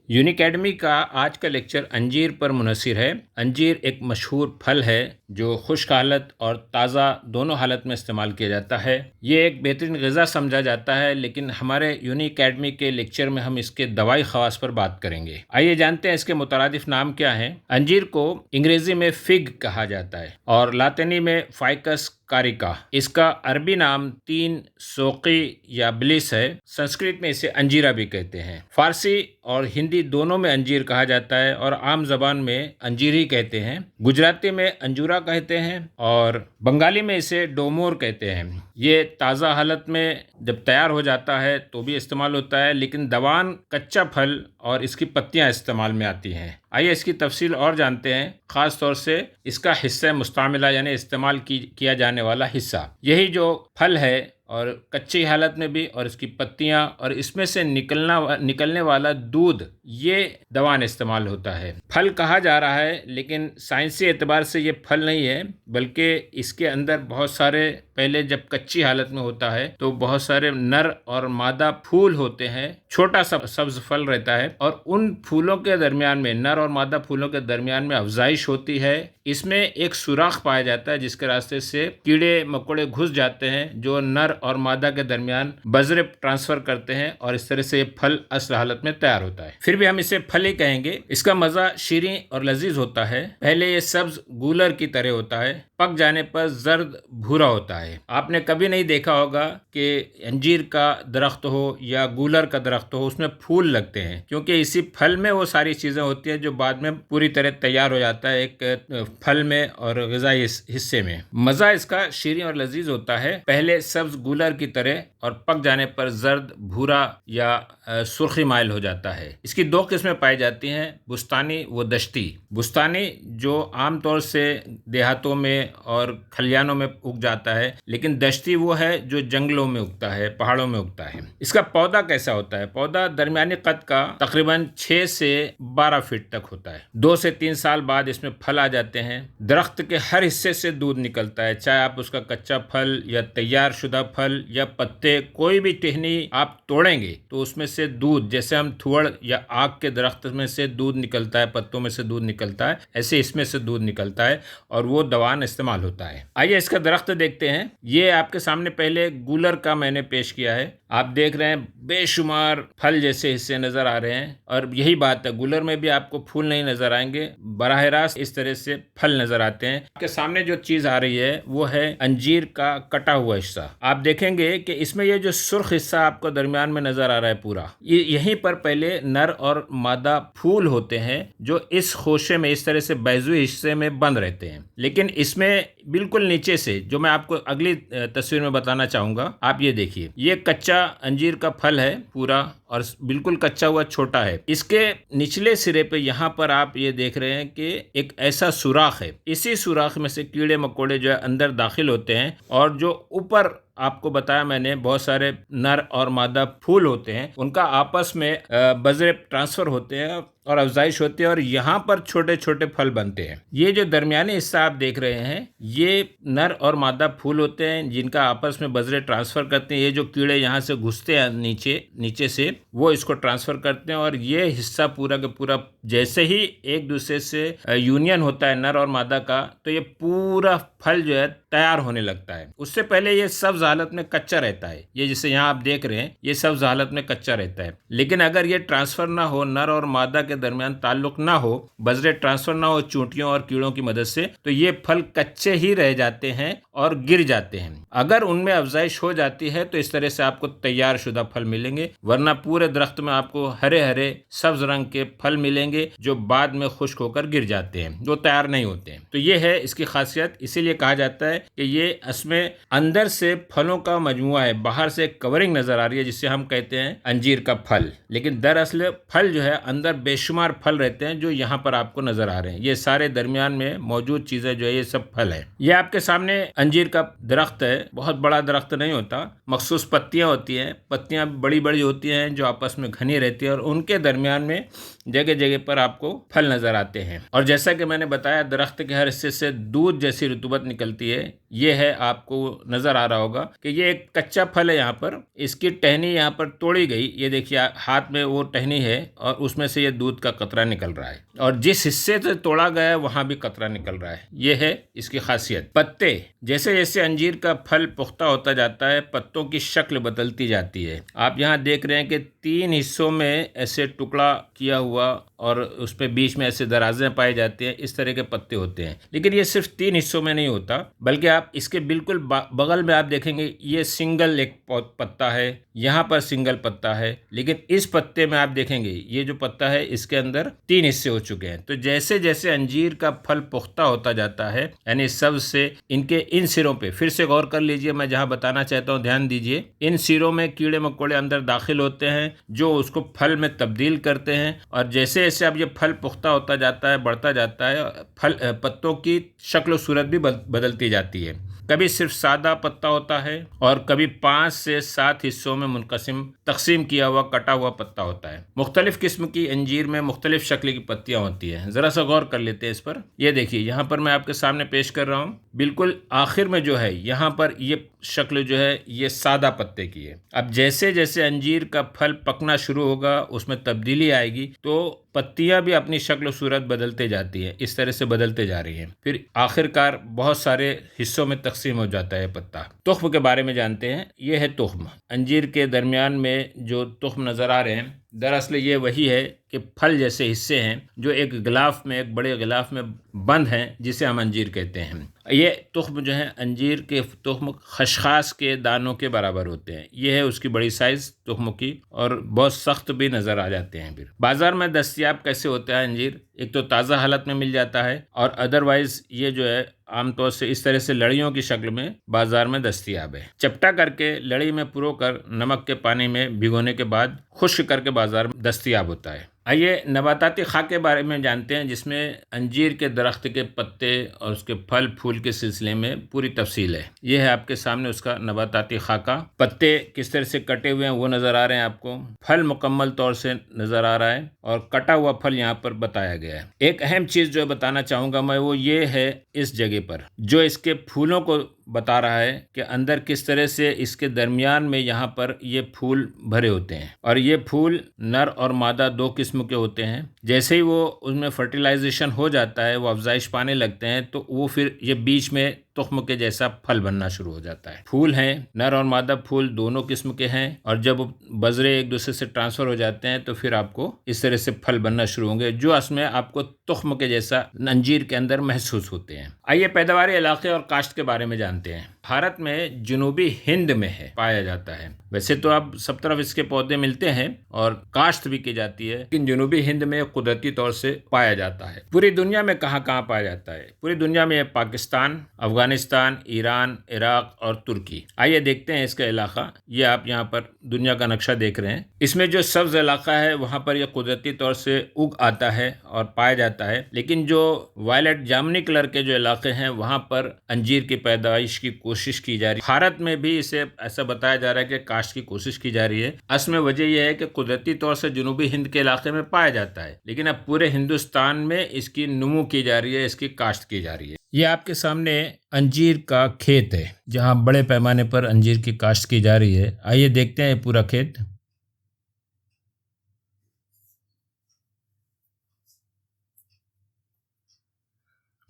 यूनिकैडमी का आज का लेक्चर अंजीर पर मुनहसिर है। अंजीर एक मशहूर फल है जो खुश्क हालत और ताज़ा दोनों हालत में इस्तेमाल किया जाता है। ये एक बेहतरीन ग़िज़ा समझा जाता है, लेकिन हमारे यूनिकैडमी के लेक्चर में हम इसके दवाई ख़वास पर बात करेंगे। आइए जानते हैं इसके मुतरादिफ नाम क्या हैं। अंजीर को अंग्रेज़ी में फिग कहा जाता है और लातिनी में फाइकस कारिका। इसका अरबी नाम तीन सोकी या ब्लिस है। संस्कृत में इसे अंजीरा भी कहते हैं। फारसी और हिंदी दोनों में अंजीर कहा जाता है और आम जबान में अंजीर ही कहते हैं। गुजराती में अंजूरा कहते हैं और बंगाली में इसे डोमोर कहते हैं। ये ताज़ा हालत में जब तैयार हो जाता है तो भी इस्तेमाल होता है, लेकिन दवान कच्चा फल और इसकी पत्तियां इस्तेमाल में आती हैं। आइए इसकी तफसील और जानते हैं, ख़ास तौर से इसका हिस्सा मुस्तामिला यानी इस्तेमाल किया जाने वाला हिस्सा। यही जो फल है और कच्ची हालत में भी, और इसकी पत्तियां और इसमें से निकलने वाला दूध, ये दवान इस्तेमाल होता है। फल कहा जा रहा है, लेकिन साइंसी एतबार से ये फल नहीं है, बल्कि इसके अंदर बहुत सारे, पहले जब कच्ची हालत में होता है तो बहुत सारे नर और मादा फूल होते हैं। छोटा सा सब्ज फल रहता है और उन फूलों के दरमियान में, नर और मादा फूलों के दरमियान में अफजाइश होती है। इसमें एक सुराख पाया जाता है जिसके रास्ते से कीड़े मकोड़े घुस जाते हैं, जो नर और मादा के दरमियान बजरे ट्रांसफर करते हैं और इस तरह से ये फल असल हालत में तैयार होता है। फिर भी हम इसे फल ही कहेंगे। इसका मजा शीरीं और लजीज होता है। पहले ये सब्ज गूलर की तरह होता है, पक जाने पर जर्द भूरा होता है। आपने कभी नहीं देखा होगा कि अंजीर का दरख्त हो या गूलर का दरख्त हो, उसमें फूल लगते हैं, क्योंकि इसी फल में वो सारी चीजें होती हैं जो बाद में पूरी तरह तैयार हो जाता है एक फल में और ग़िज़ाई हिस्से में। मज़ा इसका शीरीं और लजीज होता है। पहले सब्ज गूलर की तरह और पक जाने पर जर्द भूरा या सुर्खी माइल हो जाता है। इसकी दो किस्में पाई जाती हैं, बुस्तानी व दश्ती। बुस्तानी जो आमतौर से देहातों में और खलियानों में उग जाता है, लेकिन दश्ती वो है जो जंगलों में उगता है, पहाड़ों में उगता है। इसका पौधा कैसा होता है? पौधा दरमियानी कद का तकरीबन 6 से 12 फीट तक होता है। 2 से 3 साल बाद इसमें फल आ जाते हैं। दरख्त के हर हिस्से से दूध निकलता है, चाहे आप उसका कच्चा फल या तैयार शुदा फल या पत्ते, कोई भी टहनी आप तोड़ेंगे तो उसमें से दूध, जैसे हम थुअड़ या आग के दरख्त में से दूध निकलता है, पत्तों में से दूध निकलता है, ऐसे इसमें से दूध निकलता है और वो दवान इस्तेमाल होता है। आइए इसका दरख्त देखते हैं। ये आपके सामने पहले गूलर का मैंने पेश किया है। आप देख रहे हैं बेशुमार फल जैसे हिस्से नजर आ रहे हैं, और यही बात है, गूलर में भी आपको फूल नहीं नजर आएंगे, बराह रास्त इस तरह से फल नजर आते हैं। आपके सामने जो चीज आ रही है वो है अंजीर का कटा हुआ हिस्सा। आप देखेंगे कि इसमें ये जो सुर्ख हिस्सा आपको दरमियान में नजर आ रहा है पूरा, ये यहीं पर पहले नर और मादा फूल होते हैं जो इस खोशे में इस तरह से बैजुई हिस्से में बंद रहते हैं। लेकिन इसमें बिल्कुल नीचे से, जो मैं आपको अगली तस्वीर में बताना चाहूंगा, आप ये देखिए, ये कच्चा अंजीर का फल है पूरा और बिल्कुल कच्चा हुआ छोटा है। इसके निचले सिरे पे यहाँ पर आप ये देख रहे हैं कि एक ऐसा सुराख है। इसी सुराख में से कीड़े मकोड़े जो है अंदर दाखिल होते हैं, और जो ऊपर आपको बताया मैंने बहुत सारे नर और मादा फूल होते हैं, उनका आपस में बजरे ट्रांसफर होते हैं और अफजाइश होती है और यहाँ पर छोटे छोटे फल बनते हैं। ये जो दरमियानी हिस्सा आप देख रहे हैं, ये नर और मादा फूल होते हैं जिनका आपस में बजरे ट्रांसफर करते हैं। ये जो कीड़े यहाँ से घुसते हैं नीचे से, वो इसको ट्रांसफर करते हैं और ये हिस्सा पूरा का पूरा, जैसे ही एक दूसरे से यूनियन होता है नर और मादा का, तो ये पूरा फल जो है तैयार होने लगता है। उससे पहले ये सब्ज हालत में कच्चा रहता है। ये जिसे यहाँ आप देख रहे हैं, ये सब्ज हालत में कच्चा रहता है। लेकिन अगर ये ट्रांसफर ना हो, नर और मादा के दरमियान ताल्लुक ना हो, बजरे ट्रांसफर ना हो चूंटियों और कीड़ों की मदद से, तो ये फल कच्चे ही रह जाते हैं और गिर जाते हैं। अगर उनमें अफजाइश हो जाती है तो इस तरह से आपको तैयार शुदा फल मिलेंगे, वरना पूरे दरख्त में आपको हरे हरे सब्ज रंग के फल मिलेंगे जो बाद में खुश्क होकर गिर जाते हैं, जो तैयार नहीं होते हैं। तो ये है इसकी खासियत। इसीलिए कहा जाता है कि ये इसमें अंदर से फलों का मजमुआ है, बाहर से कवरिंग नजर आ रही है जिसे हम कहते हैं अंजीर का फल, लेकिन दरअसल फल जो है अंदर बेशुमार फल रहते हैं जो यहाँ पर आपको नजर आ रहे हैं। ये सारे दरमियान में मौजूद चीजें जो है ये सब फल है। ये आपके सामने अंजीर का दरख्त है। बहुत बड़ा दरख्त नहीं होता, मखसूस पत्तियां होती हैं। पत्तियां बड़ी बड़ी होती हैं जो आपस में घनी रहती है और उनके दरमियान में जगह जगह पर आपको फल नजर आते हैं। और जैसा कि मैंने बताया, दरख्त के हर हिस्से से दूध जैसी रुतूबत निकलती है। ये है, आपको नजर आ रहा होगा होगा कि ये एक कच्चा फल है, यहाँ पर इसकी टहनी यहाँ पर तोड़ी गई, ये देखिए हाथ में वो टहनी है और उसमें से ये दूध का कतरा निकल रहा है और जिस हिस्से से तोड़ा गया है वहां भी कतरा निकल रहा है। ये है इसकी खासियत। पत्ते, जैसे जैसे अंजीर का फल पुख्ता होता जाता है पत्तों की शक्ल बदलती जाती है। आप यहाँ देख रहे हैं कि 3 हिस्सों में ऐसे टुकड़ा किया हुआ और उस पे बीच में ऐसे दराजें पाई जाती हैं, इस तरह के पत्ते होते हैं। लेकिन ये सिर्फ 3 हिस्सों में नहीं होता, बल्कि आप इसके बिल्कुल बगल में आप देखेंगे ये सिंगल एक पत्ता है, यहाँ पर सिंगल पत्ता है, लेकिन इस पत्ते में आप देखेंगे ये जो पत्ता है इसके अंदर 3 हिस्से हो चुके हैं। तो जैसे जैसे अंजीर का फल पुख्ता होता जाता है, यानी सबसे इनके इन सिरों पे फिर से गौर कर लीजिए, मैं जहां बताना चाहता हूं ध्यान दीजिए, इन सिरों में कीड़े मकोड़े अंदर दाखिल होते हैं जो उसको फल में तब्दील करते हैं और जैसे जैसे अब ये फल पुख्ता होता जाता है, बढ़ता जाता है, फल पत्तों की शक्ल सूरत भी बदलती जाती है। कभी सिर्फ सादा पत्ता होता है और कभी 5 से 7 हिस्सों में तकसीम किया हुआ कटा हुआ पत्ता होता है। मुख्तलिफ किस्म की अंजीर में मुख्तलिफ शक्ल की पत्तियां होती हैं। जरा सा गौर कर लेते हैं इस पर। ये देखिए यहाँ पर मैं आपके सामने पेश कर रहा हूँ, बिल्कुल आखिर में जो है यहाँ पर ये शक्ल जो है ये सादा पत्ते की है। अब जैसे जैसे अंजीर का फल पकना शुरू होगा उसमें तब्दीली आएगी तो पत्तियां भी अपनी शक्ल सूरत बदलते जाती हैं, इस तरह से बदलते जा रही हैं, फिर आखिरकार बहुत सारे हिस्सों में तकसीम हो जाता है पत्ता। तुख्म के बारे में जानते हैं। ये है तुख्म। अंजीर के दरमियान में जो तुख्म नज़र आ रहे हैं दरअसल ये वही है कि फल जैसे हिस्से हैं जो एक गिलाफ में, एक बड़े गिलाफ में बंद हैं, जिसे हम अंजीर कहते हैं। ये तुख्म जो है अंजीर के तुख्म खशखास के दानों के बराबर होते हैं। ये है उसकी बड़ी साइज़ तुख्म की और बहुत सख्त भी नज़र आ जाते हैं। फिर बाज़ार में दस्तयाब कैसे होता है अंजीर? एक तो ताज़ा हालत में मिल जाता है और अदरवाइज़ ये जो है आमतौर से इस तरह से लड़ियों की शक्ल में बाजार में दस्तयाब है। चपटा करके लड़ी में पुरोकर नमक के पानी में भिगोने के बाद खुश्क करके बाजार में दस्तयाब होता है। आइए नबाताती खाक के बारे में जानते हैं, जिसमें अंजीर के दरख्त के पत्ते और उसके फल फूल के सिलसिले में पूरी तफसील है। ये है आपके सामने उसका नबाताती खाका। पत्ते किस तरह से कटे हुए हैं वो नज़र आ रहे हैं आपको, फल मुकम्मल तौर से नज़र आ रहा है और कटा हुआ फल यहाँ पर बताया गया है। एक अहम चीज़ जो बताना चाहूँगा मैं वो ये है, इस जगह पर जो इसके फूलों को बता रहा है कि अंदर किस तरह से इसके दरमियान में यहाँ पर ये फूल भरे होते हैं और ये फूल नर और मादा 2 किस्म के होते हैं। जैसे ही वो उसमें फर्टिलाइजेशन हो जाता है, वो अफजाइश पाने लगते हैं, तो वो फिर ये बीच में तुख्म के जैसा फल बनना शुरू हो जाता है। फूल हैं, नर और मादा फूल दोनों किस्म के हैं और जब बजरे एक दूसरे से ट्रांसफ़र हो जाते हैं तो फिर आपको इस तरह से फल बनना शुरू होंगे जो असमें आपको तुख्म के जैसा अंजीर के अंदर महसूस होते हैं। आइए पैदावारी इलाके और काश्त के बारे में जानते हैं। भारत में जनूबी हिंद में है पाया जाता है। वैसे तो अब सब तरफ इसके पौधे मिलते हैं और काश्त भी की जाती है, लेकिन जनूबी हिंद में कुदरती तौर से पाया जाता है। पूरी दुनिया में कहाँ कहाँ पाया जाता है? पूरी दुनिया में पाकिस्तान, अफगानिस्तान, ईरान, इराक और तुर्की। आइए देखते हैं इसका इलाका। ये आप यहाँ पर दुनिया का नक्शा देख रहे हैं। इसमें जो सब्ज इलाका है वहाँ पर यह कुदरती तौर से उग आता है और पाया जाता है, लेकिन जो वायलेट जामुनी कलर के जो इलाके हैं वहाँ पर अंजीर की पैदाइश की कोशिश की जा रही है। भारत में भी इसे ऐसा बताया जा रहा है कि काश्त की कोशिश की जा रही है। असल में वजह यह है कि कुदरती तौर से जनूबी हिंद के इलाके में पाया जाता है, लेकिन अब पूरे हिंदुस्तान में इसकी नुमू की जा रही है, इसकी काश्त की जा रही है। ये आपके सामने अंजीर का खेत है जहाँ बड़े पैमाने पर अंजीर की काश्त की जा रही है। आइए देखते हैं पूरा खेत।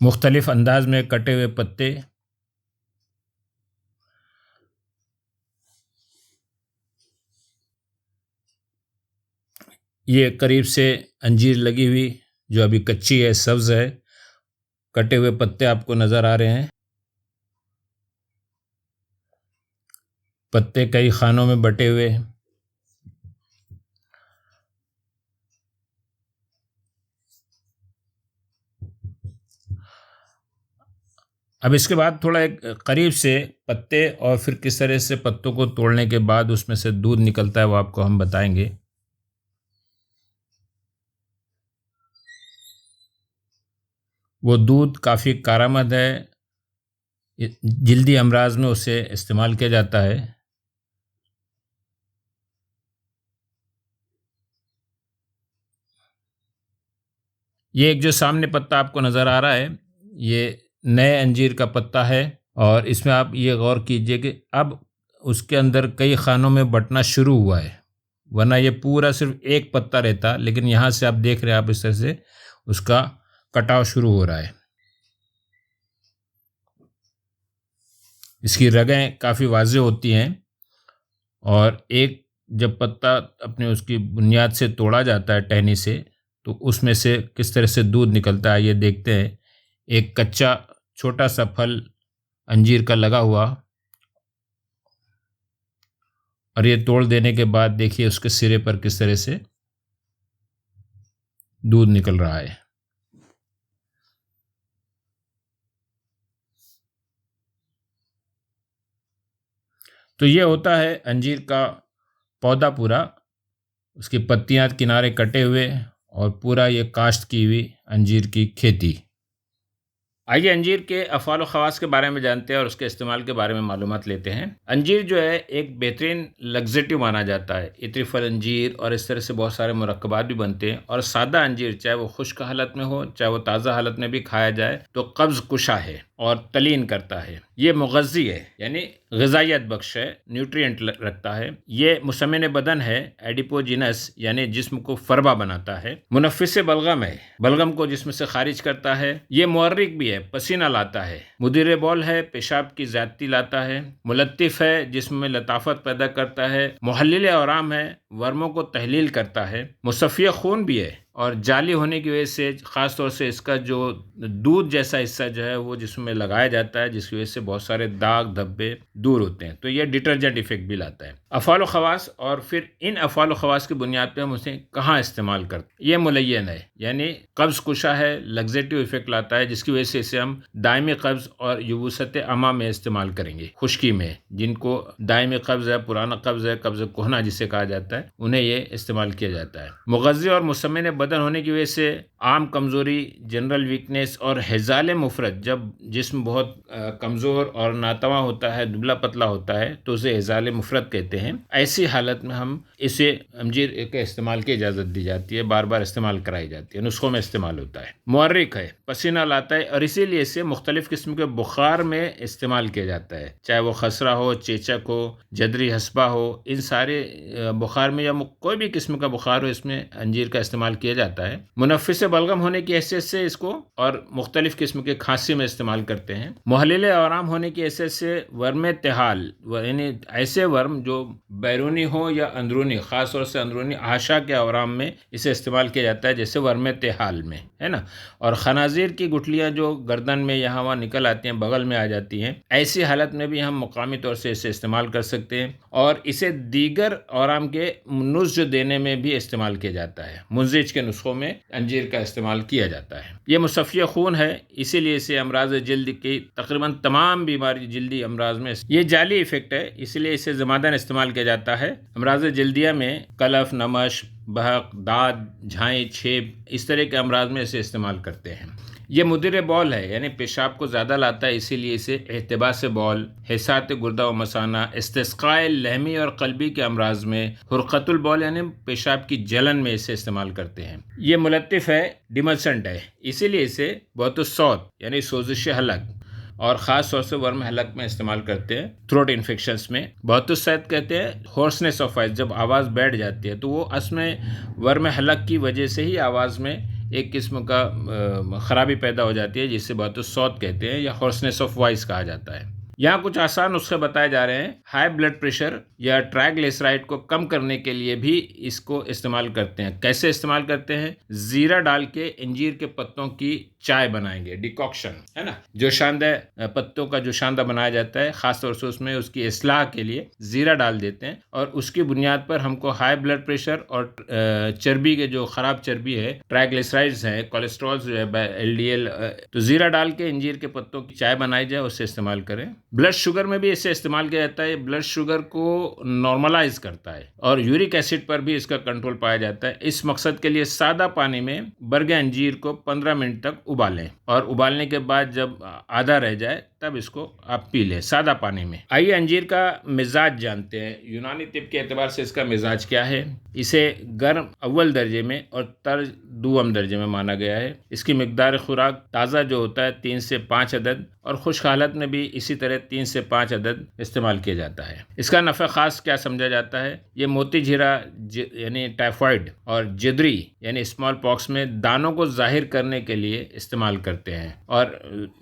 मुख्तलिफ अंदाज में कटे हुए पत्ते, ये करीब से अंजीर लगी हुई जो अभी कच्ची है, सब्ज है, कटे हुए पत्ते आपको नज़र आ रहे हैं। पत्ते कई खानों में बटे हुए हैं। अब इसके बाद थोड़ा एक करीब से पत्ते और फिर किस तरह से पत्तों को तोड़ने के बाद उसमें से दूध निकलता है वो आपको हम बताएंगे। वो दूध काफ़ी कारामद है, जल्दी अमराज में उसे इस्तेमाल किया जाता है। ये एक जो सामने पत्ता आपको नज़र आ रहा है ये नए अंजीर का पत्ता है और इसमें आप ये गौर कीजिए कि अब उसके अंदर कई खानों में बँटना शुरू हुआ है, वरना ये पूरा सिर्फ एक पत्ता रहता, लेकिन यहाँ से आप देख रहे हैं, आप इस तरह से उसका कटाव शुरू हो रहा है। इसकी रगें काफ़ी वाज़ेह होती हैं और एक जब पत्ता अपने उसकी बुनियाद से तोड़ा जाता है टहनी से, तो उसमें से किस तरह से दूध निकलता है ये देखते हैं। एक कच्चा छोटा सा फल अंजीर का लगा हुआ, और ये तोड़ देने के बाद देखिए उसके सिरे पर किस तरह से दूध निकल रहा है। तो ये होता है अंजीर का पौधा पूरा, उसकी पत्तियां किनारे कटे हुए और पूरा ये काश्त की हुई अंजीर की खेती। आइए अंजीर के अफ़ाल व ख़वास के बारे में जानते हैं और उसके इस्तेमाल के बारे में मालूमात लेते हैं। अंजीर जो है एक बेहतरीन लग्ज़ेटिव माना जाता है। इतनी फल अंजीर और इस तरह से बहुत सारे मुरक्कबात भी बनते हैं, और सादा अंजीर चाहे वो खुश्क हालत में हो चाहे वो ताज़ा हालत में भी खाया जाए तो कब्ज़ कुशा है और तलीन करता है। ये मुग़ज़्ज़ी है, यानी ग़िज़ाइयत बख्श है, न्यूट्रिएंट रखता है। ये मुसम्मिन बदन है, एडिपोजिनस यानी जिस्म को फरबा बनाता है। मुनफ़्फ़िस बलगम है, बलगम को जिस्म से खारिज करता है। ये मुअर्रिक भी है, पसीना लाता है। मुदिर बौल है, पेशाब की ज़्यादती लाता है। मुलत्तिफ़ है, जिस्म में लताफ़त पैदा करता है। मुहल्लिल औराम है, वर्मों को तहलील करता है। मुसफ़्फ़िय खून भी है, और जाली होने की वजह से ख़ास तौर से इसका जो दूध जैसा हिस्सा जो है वो जिसमें लगाया जाता है, जिसकी वजह से बहुत सारे दाग धब्बे दूर होते हैं, तो ये डिटर्जेंट इफ़ेक्ट भी लाता है। अफ़ाल व ख़वास, और फिर इन अफ़ाल व ख़वास की बुनियाद पे हम उसे कहाँ इस्तेमाल करते हैं। ये मुलय्यन है, यानी कब्ज़ कुशा है, लग्ज़ेटिव इफ़ेक्ट लाता है, जिसकी वजह से इसे हम दायमी कब्ज़ और युबूसत अमा में इस्तेमाल करेंगे। खुश्की में जिनको दायमी कब्ज़ है, पुराना कब्ज़ है, कब्ज़ कोहना जिसे कहा जाता है, उन्हें ये इस्तेमाल किया जाता है। मुग़ज़्ज़ी और मुसम्मिन बदन होने की वजह से आम कमज़ोरी, जनरल वीकनेस और हिज़ाल मुफ़रत, जब जिस्म बहुत कमज़ोर और नातवा होता है, दुबला पतला होता है, तो उसे हिज़ाल मुफ़रत कहते हैं। ऐसी हालत में हम इसे अंजीर के इस्तेमाल की इजाज़त दी जाती है, बार बार इस्तेमाल कराई जाती है, नुस्खों में इस्तेमाल होता है। मुहर्रिक है, पसीना लाता है, और इसीलिए इसे मुख्तलिफ़ किस्म के बुखार में इस्तेमाल किया जाता है, चाहे वो खसरा हो, चेचक हो, जदरी हस्बा हो। इन सारे बुखार में या कोई भी किस्म का बुखार हो, इसमें अंजीर का इस्तेमाल किया जाता है। मुनफ़्फ़िस बलगम होने की हैसियत से इसको और मुख्तलिफ़ किस्म के खांसी में इस्तेमाल करते हैं। मुहल्लिल औराम होने की हैसियत से वर्म तिहाल, यानी ऐसे वर्म जो बैरूनी हो या अंदरूनी, ख़ास तौर से अंदरूनी आशा के औराम में इसे इस्तेमाल किया जाता है, जैसे वर्म तिहाल में, है ना। और खनाज़ीर की गुठलियाँ जो गर्दन में यहाँ वहाँ निकल आती हैं, बगल में आ जाती हैं, ऐसी हालत में भी हम मुकामी तौर से इसे इस्तेमाल कर सकते हैं। और इसे दीगर औराम के नुज़्ज़ देने में भी इस्तेमाल किया जाता है। मुंजिज के नुस्खों में अंजीर का इस्तेमाल किया जाता है। ये मुसफ़्फ़िय खून है, इसीलिए इसे अमराज जिल्द की तकरीबन तमाम बीमारी, जिल्दी अमराज में ये जाली इफ़ेक्ट है, इसलिए इसे ज़मादन इस्तेमाल किया जाता है। अमराज जिल्दिया में कलफ, नमश, बहक, दाद, झाई, छेब, इस तरह के अमराज में इसे इस्तेमाल करते हैं। ये मुदिर बौल है, यानी पेशाब को ज़्यादा लाता है, इसीलिए इसे एहतिबास बौल, हिसात गुर्दा व मसाना, इस्तिस्क़ाए लहमी और क़ल्बी के अमराज में, हुरक़तुल बौल यानी पेशाब की जलन में इसे इस्तेमाल करते हैं। ये मुलत्तिफ़ है, डिमल्सेंट है, इसीलिए इसे बहुत सौत यानी सोजिश हलक और ख़ास तौर से वर्म हलक में इस्तेमाल करते हैं। थ्रोट इन्फेक्शंस में बहुत सैद कहते हैं होर्सनेस ऑफ वॉइस, जब आवाज़ बैठ जाती है तो वो असल में वर्म हलक की वजह से ही आवाज़ में एक किस्म का ख़राबी पैदा हो जाती है, जिससे बहुत सौत कहते हैं या होर्सनेस ऑफ वॉइस कहा जाता है। यहाँ कुछ आसान नुस्खे बताए जा रहे हैं। हाई ब्लड प्रेशर या ट्राइग्लिसराइड को कम करने के लिए भी इसको इस्तेमाल करते हैं। कैसे इस्तेमाल करते हैं? ज़ीरा डाल के अंजीर के पत्तों की चाय बनाएंगे, डिकॉक्शन, है ना, जो शानदा पत्तों का जो शानदा बनाया जाता है, ख़ास तौर से उसमें उसकी इस्लाह के लिए ज़ीरा डाल देते हैं, और उसकी बुनियाद पर हमको हाई ब्लड प्रेशर और चर्बी के जो ख़राब चर्बी है, ट्राइग्लिसराइड्स हैं, कोलेस्ट्रॉल जो है, LDL, तो ज़ीरा डाल के अंजीर के पत्तों की चाय बनाई जाए, उससे इस्तेमाल करें। ब्लड शुगर में भी इसे इस्तेमाल किया जाता है, ब्लड शुगर को नॉर्मलाइज करता है, और यूरिक एसिड पर भी इसका कंट्रोल पाया जाता है। इस मकसद के लिए सादा पानी में बरगे अंजीर को 15 मिनट तक उबालें, और उबालने के बाद जब आधा रह जाए तब इसको आप पी लें सादा पानी में। आइए अंजीर का मिजाज जानते हैं। यूनानी तिब के एतबार से इसका मिजाज क्या है। इसे गर्म अव्वल दर्जे में और तर्ज दूसम दर्जे में माना गया है। इसकी मिकदार खुराक ताज़ा जो होता है 3 से 5 अदद और खुश्क हालत में भी इसी तरह 3 से 5 अदद इस्तेमाल किया जाता है। इसका नफ़ा ख़ास क्या समझा जाता है। ये मोती झीरा यानी टाइफाइड और जिदरी यानी स्मॉल पॉक्स में दानों को जाहिर करने के लिए इस्तेमाल करते हैं और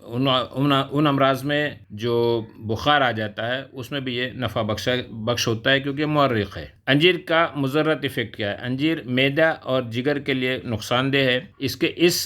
उन अमराज में जो बुखार आ जाता है उसमें भी ये नफ़ा बख्श होता है क्योंकि मुअर्रिक़ है। अंजीर का मुज़र्रत इफ़ेक्ट क्या है। अंजीर मैदा और जिगर के लिए नुकसानदेह है। इसके इस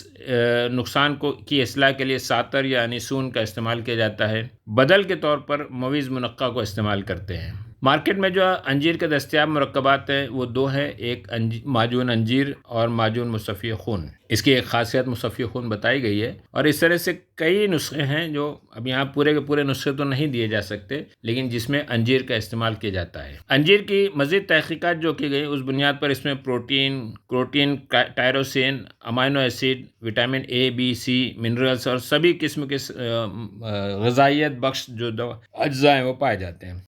नुकसान की इस्लाह के लिए सातर यानी सून का इस्तेमाल किया जाता है। बदल के तौर पर मवीज़ मुनक्का को इस्तेमाल करते हैं। मार्केट में जो अंजीर के दस्तयाब मुरक्कबात हैं वो दो हैं, एक माजून अंजीर और माजून मुसफ़्फ़ी खून। इसकी एक ख़ासियत मुसफ़्फ़ी खून बताई गई है और इस तरह से कई नुस्खे हैं जो अब यहाँ पूरे के पूरे नुस्खे तो नहीं दिए जा सकते, लेकिन जिसमें अंजीर का इस्तेमाल किया जाता है। अंजीर की मज़ीद तहक़ीक़ात जो की गई उस बुनियाद पर इसमें protein, tyrosine, amino acid, vitamin A, B, C, minerals और सभी किस्म के ग़िज़ाइयत बख्श जो अज्जा हैं वो पाए जाते हैं।